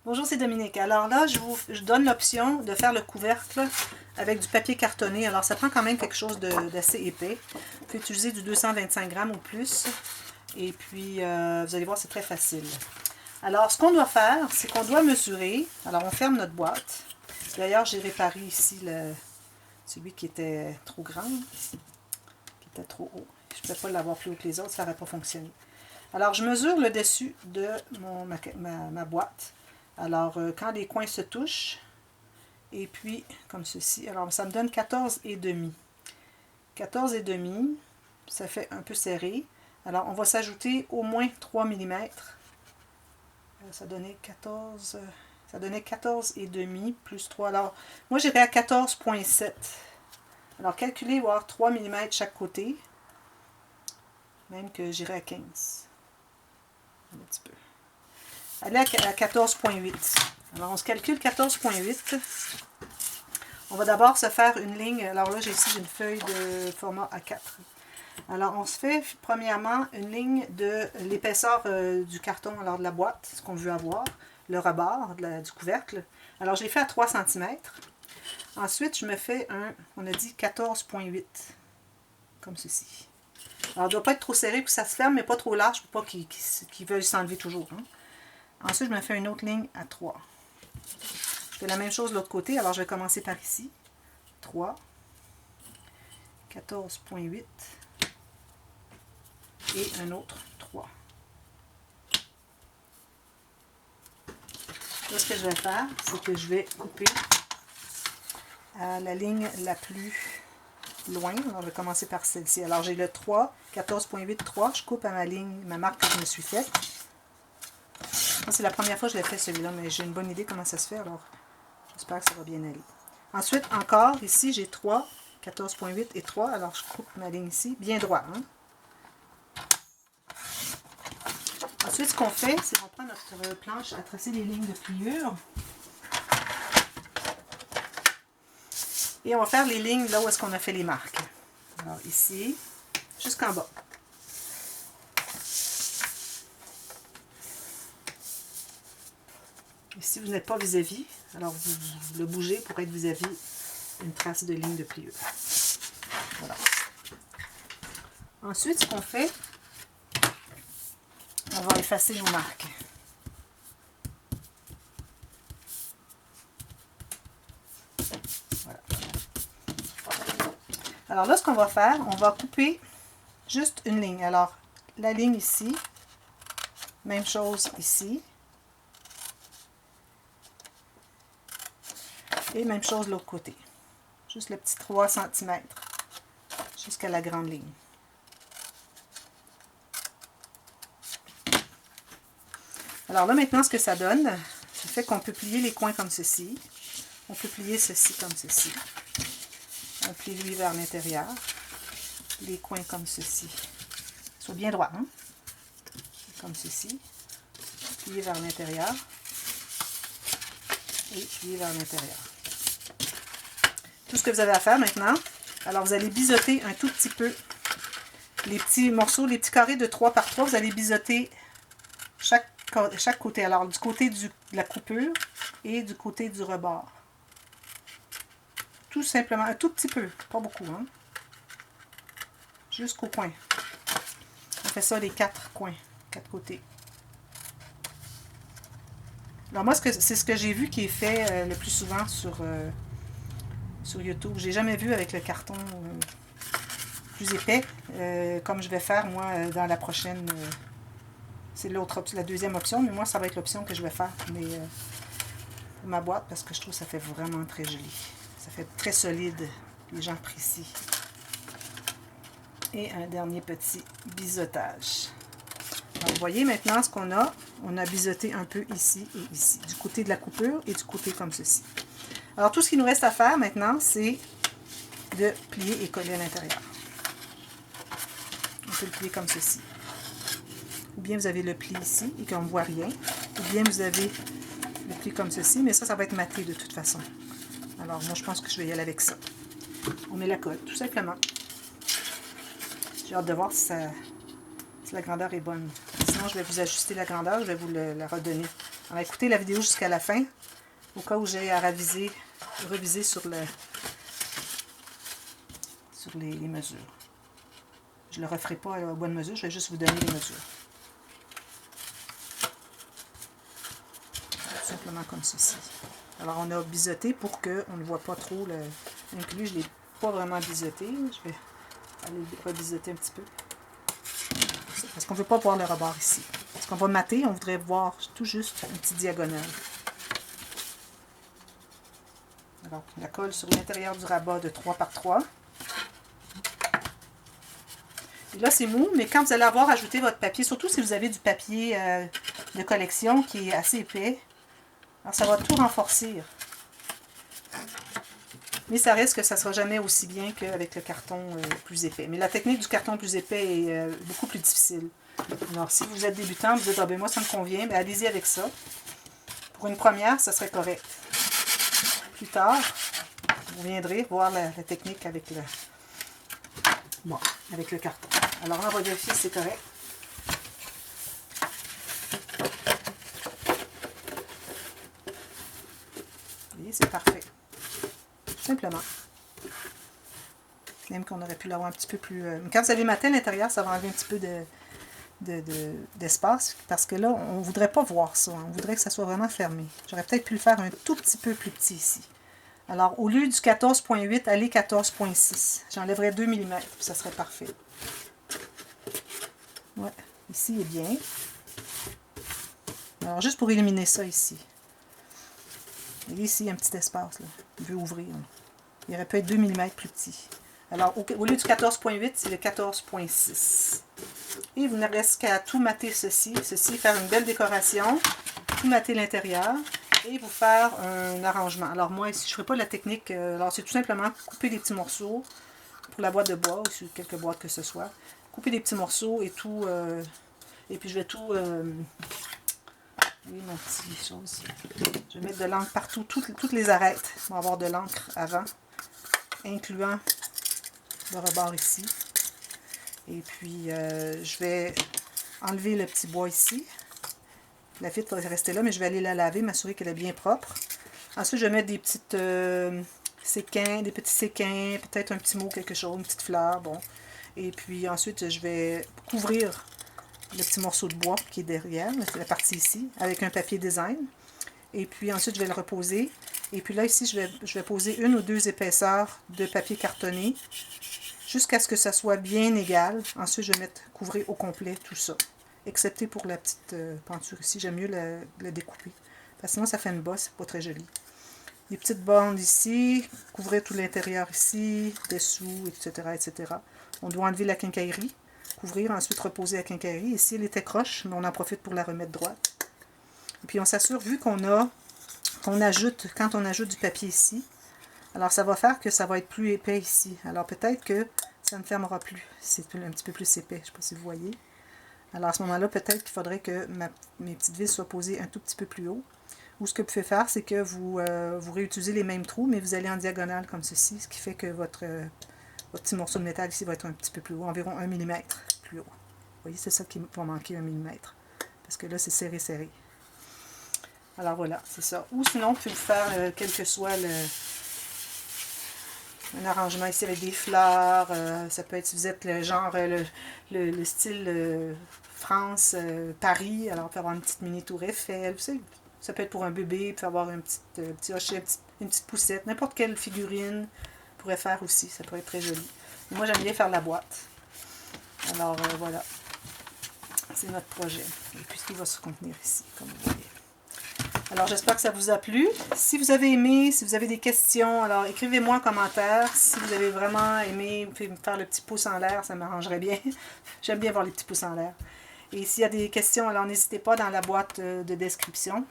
Bonjour, c'est Dominique. Alors là, je donne l'option de faire le couvercle avec du papier cartonné. Alors, ça prend quand même quelque chose d'assez épais. Vous pouvez utiliser du 225 grammes ou plus. Et puis, vous allez voir, c'est très facile. Alors, ce qu'on doit faire, c'est qu'on doit mesurer. Alors, on ferme notre boîte. D'ailleurs, j'ai réparé ici celui qui était trop grand, qui était trop haut. Je ne pouvais pas l'avoir plus haut que les autres, ça n'aurait pas fonctionné. Alors, je mesure le dessus de ma boîte. Alors, quand les coins se touchent, et puis, comme ceci, alors ça me donne 14,5. 14,5, ça fait un peu serré. Alors, on va s'ajouter au moins 3 mm. Ça donnait 14,5 plus 3. Alors, moi, j'irai à 14,7. Alors, calculez, voir 3 mm chaque côté. Même que j'irai à 15. Un petit peu. Allez à 14,8. Alors, on se calcule 14,8. On va d'abord se faire une ligne. Alors là, j'ai ici une feuille de format A4. Alors, on se fait premièrement une ligne de l'épaisseur du carton, alors de la boîte, ce qu'on veut avoir, le rebord du couvercle. Alors, je l'ai fait à 3 cm. Ensuite, je me fais on a dit 14,8, comme ceci. Alors, il ne doit pas être trop serré, puis ça se ferme, mais pas trop large pour pas qu'il veuille s'enlever toujours. Hein. Ensuite, je me fais une autre ligne à 3. Je fais la même chose de l'autre côté. Alors, je vais commencer par ici. 3. 14,8. Et un autre 3. Là, ce que je vais faire, c'est que je vais couper à la ligne la plus loin. Alors, je vais commencer par celle-ci. Alors, j'ai le 3, 14,8, 3. Je coupe à ma marque que je me suis faite. C'est la première fois que je l'ai fait celui-là, mais j'ai une bonne idée comment ça se fait, alors j'espère que ça va bien aller. Ensuite, encore, ici, j'ai 3, 14,8 et 3, alors je coupe ma ligne ici, bien droit. Hein? Ensuite, ce qu'on fait, c'est qu'on prend notre planche à tracer les lignes de pliure. Et on va faire les lignes là où est-ce qu'on a fait les marques. Alors ici, jusqu'en bas. Et si vous n'êtes pas vis-à-vis, alors vous le bougez pour être vis-à-vis une trace de ligne de pliure. Voilà. Ensuite, ce qu'on fait, on va effacer nos marques. Voilà. Alors là, ce qu'on va faire, on va couper juste une ligne. Alors, la ligne ici, même chose ici. Et même chose de l'autre côté. Juste le petit 3 cm jusqu'à la grande ligne. Alors là, maintenant, ce que ça donne, ça fait qu'on peut plier les coins comme ceci. On peut plier ceci comme ceci. On plie lui vers l'intérieur. Les coins comme ceci. Soit bien droit, hein? Comme ceci. Plier vers l'intérieur. Et plier vers l'intérieur. Tout ce que vous avez à faire maintenant, alors vous allez biseauter un tout petit peu les petits morceaux, les petits carrés de 3 par 3, vous allez biseauter chaque côté. Alors du côté de la coupure et du côté du rebord. Tout simplement, un tout petit peu, pas beaucoup, hein? Jusqu'au coin. On fait ça les 4 coins, 4 côtés. Alors moi, c'est ce que j'ai vu qui est fait le plus souvent sur YouTube. J'ai jamais vu avec le carton plus épais, comme je vais faire moi dans la prochaine. C'est la deuxième option, mais moi ça va être l'option que je vais faire pour ma boîte parce que je trouve que ça fait vraiment très joli. Ça fait très solide, les gens apprécient. Et un dernier petit biseautage. Alors, vous voyez maintenant ce qu'on a. On a biseauté un peu ici et ici, du côté de la coupure et du côté comme ceci. Alors, tout ce qu'il nous reste à faire maintenant, c'est de plier et coller à l'intérieur. On peut le plier comme ceci. Ou bien vous avez le pli ici et qu'on ne voit rien. Ou bien vous avez le pli comme ceci, mais ça va être maté de toute façon. Alors, moi, je pense que je vais y aller avec ça. On met la colle, tout simplement. J'ai hâte de voir si la grandeur est bonne. Sinon, je vais vous ajuster la grandeur, je vais vous la redonner Alors, écoutez la vidéo jusqu'à la fin, au cas où j'ai à reviser sur les mesures. Je ne le referai pas au bout de mesure, je vais juste vous donner les mesures. Tout simplement comme ceci. Alors, on a biseauté pour qu'on ne voit pas trop l'inclus. Je ne l'ai pas vraiment biseauté. Je vais aller rebiseauter un petit peu. Parce qu'on ne veut pas voir le rebord ici. Parce qu'on va mater, on voudrait voir tout juste une petite diagonale. Alors, la colle sur l'intérieur du rabat de 3 par 3. Et là, c'est mou, mais quand vous allez avoir ajouté votre papier, surtout si vous avez du papier de collection qui est assez épais, alors ça va tout renforcer. Mais ça risque que ça ne sera jamais aussi bien qu'avec le carton plus épais. Mais la technique du carton plus épais est beaucoup plus difficile. Alors, si vous êtes débutant, vous dites, ah ben moi ça me convient, ben allez-y avec ça. Pour une première, ça serait correct. Plus tard, vous viendrez voir la technique avec avec le carton. Alors là, on va vérifier si c'est correct. Vous voyez, c'est parfait. Simplement. Même qu'on aurait pu l'avoir un petit peu plus... Quand vous avez maté à l'intérieur, ça va enlever un petit peu d'espace, parce que là, on ne voudrait pas voir ça. On voudrait que ça soit vraiment fermé. J'aurais peut-être pu le faire un tout petit peu plus petit ici. Alors, au lieu du 14.8, allez 14.6. J'enlèverais 2 mm, puis ça serait parfait. Ouais, ici il est bien. Alors, juste pour éliminer ça ici. Vous voyez ici, il y a un petit espace, là. Il veut ouvrir. Là. Il aurait pu être 2 mm plus petit. Alors, au lieu du 14.8, c'est le 14.6. Et vous ne reste qu'à tout mater ceci, faire une belle décoration, tout mater l'intérieur et vous faire un arrangement. Alors moi, ici, je ne ferai pas la technique, alors c'est tout simplement couper des petits morceaux pour la boîte de bois, ou sur quelques boîtes que ce soit. Couper des petits morceaux et tout, et puis je vais tout... oui, mon petit chose. Je vais mettre de l'encre partout, toutes les arêtes vont avoir de l'encre avant, incluant le rebord ici. Et puis, je vais enlever le petit bois ici. La vitre va rester là, mais je vais aller la laver, m'assurer qu'elle est bien propre. Ensuite, je vais mettre des petites séquins, des petits séquins, peut-être un petit mot, quelque chose, une petite fleur, bon. Et puis ensuite, je vais couvrir le petit morceau de bois qui est derrière, c'est la partie ici, avec un papier design. Et puis ensuite, je vais le reposer. Et puis là, ici, je vais poser une ou deux épaisseurs de papier cartonné jusqu'à ce que ça soit bien égal. Ensuite, je vais couvrir au complet tout ça. Excepté pour la petite penture ici. J'aime mieux la découper. Parce que sinon, ça fait une bosse, c'est pas très joli. Les petites bandes ici. Couvrir tout l'intérieur ici, dessous, etc., etc. On doit enlever la quincaillerie. Couvrir, ensuite reposer la quincaillerie. Ici, elle était croche, mais on en profite pour la remettre droite. Et puis, on s'assure, vu quand on ajoute du papier ici, alors ça va faire que ça va être plus épais ici. Alors peut-être que ça ne fermera plus. C'est un petit peu plus épais, je ne sais pas si vous voyez. Alors à ce moment-là, peut-être qu'il faudrait que mes petites vis soient posées un tout petit peu plus haut. Ou ce que vous pouvez faire, c'est que vous réutilisez les mêmes trous, mais vous allez en diagonale comme ceci, ce qui fait que votre petit morceau de métal ici va être un petit peu plus haut, environ 1 mm plus haut. Vous voyez, c'est ça qui va manquer, 1 mm. Parce que là, c'est serré, serré. Alors voilà, c'est ça. Ou sinon, vous pouvez faire quel que soit un arrangement ici avec des fleurs. Ça peut être, si vous êtes le genre, le style France, Paris, alors on peut avoir une petite mini tour Eiffel. Vous savez, ça peut être pour un bébé, peut avoir un petit hochet, une petite poussette. N'importe quelle figurine pourrait faire aussi. Ça pourrait être très joli. Et moi, j'aime bien faire la boîte. Alors voilà. C'est notre projet. Et puis, ce qui va se contenir ici, comme vous voyez. Alors, j'espère que ça vous a plu. Si vous avez aimé, si vous avez des questions, alors écrivez-moi en commentaire. Si vous avez vraiment aimé, vous pouvez me faire le petit pouce en l'air, ça m'arrangerait bien. J'aime bien voir les petits pouces en l'air. Et s'il y a des questions, alors n'hésitez pas dans la boîte de description.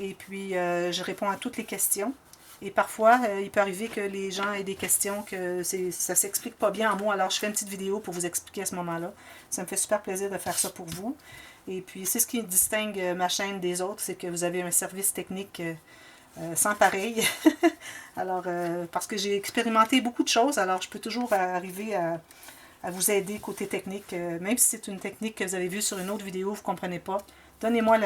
Et puis, je réponds à toutes les questions. Et parfois, il peut arriver que les gens aient des questions que ça ne s'explique pas bien en mots. Alors, je fais une petite vidéo pour vous expliquer à ce moment-là. Ça me fait super plaisir de faire ça pour vous. Et puis, c'est ce qui distingue ma chaîne des autres, c'est que vous avez un service technique sans pareil. Alors, parce que j'ai expérimenté beaucoup de choses, alors je peux toujours arriver à vous aider côté technique. Même si c'est une technique que vous avez vue sur une autre vidéo, vous ne comprenez pas. Donnez-moi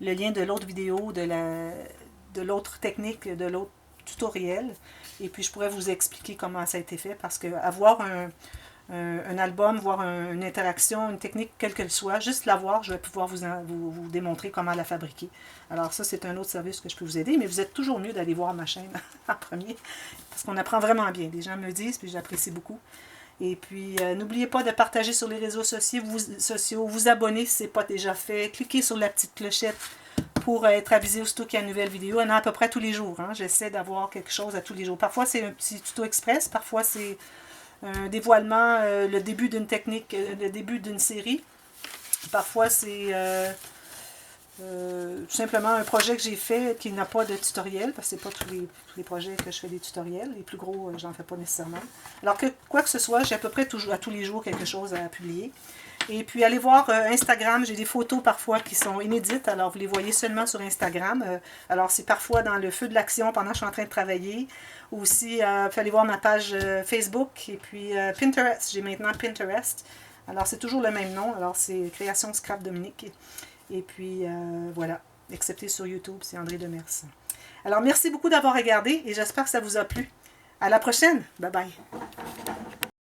le lien de l'autre vidéo, de l'autre technique, de l'autre tutoriel. Et puis, je pourrais vous expliquer comment ça a été fait, parce que avoir un album, voir une interaction, une technique, quelle qu'elle soit, juste la voir, je vais pouvoir vous démontrer comment la fabriquer. Alors ça, c'est un autre service que je peux vous aider, mais vous êtes toujours mieux d'aller voir ma chaîne en premier, parce qu'on apprend vraiment bien. Les gens me disent, puis j'apprécie beaucoup. Et puis, n'oubliez pas de partager sur les réseaux sociaux, vous abonner si ce n'est pas déjà fait, cliquez sur la petite clochette pour être avisé aussitôt qu'il y a une nouvelle vidéo. Il y en a à peu près tous les jours. Hein. J'essaie d'avoir quelque chose à tous les jours. Parfois, c'est un petit tuto express, parfois, c'est un dévoilement, le début d'une technique, le début d'une série. Parfois, c'est tout simplement un projet que j'ai fait qui n'a pas de tutoriel, parce que ce n'est pas tous les projets que je fais des tutoriels. Les plus gros, j'en fais pas nécessairement. Alors que quoi que ce soit, j'ai à peu près à tous les jours quelque chose à publier. Et puis, allez voir Instagram. J'ai des photos parfois qui sont inédites. Alors, vous les voyez seulement sur Instagram. Alors, c'est parfois dans le feu de l'action pendant que je suis en train de travailler. Aussi, vous allez voir ma page Facebook. Et puis, Pinterest. J'ai maintenant Pinterest. Alors, c'est toujours le même nom. Alors, c'est Création Scrap Dominique. Et puis, voilà. Excepté sur YouTube, c'est André Demers. Alors, merci beaucoup d'avoir regardé et j'espère que ça vous a plu. À la prochaine. Bye bye.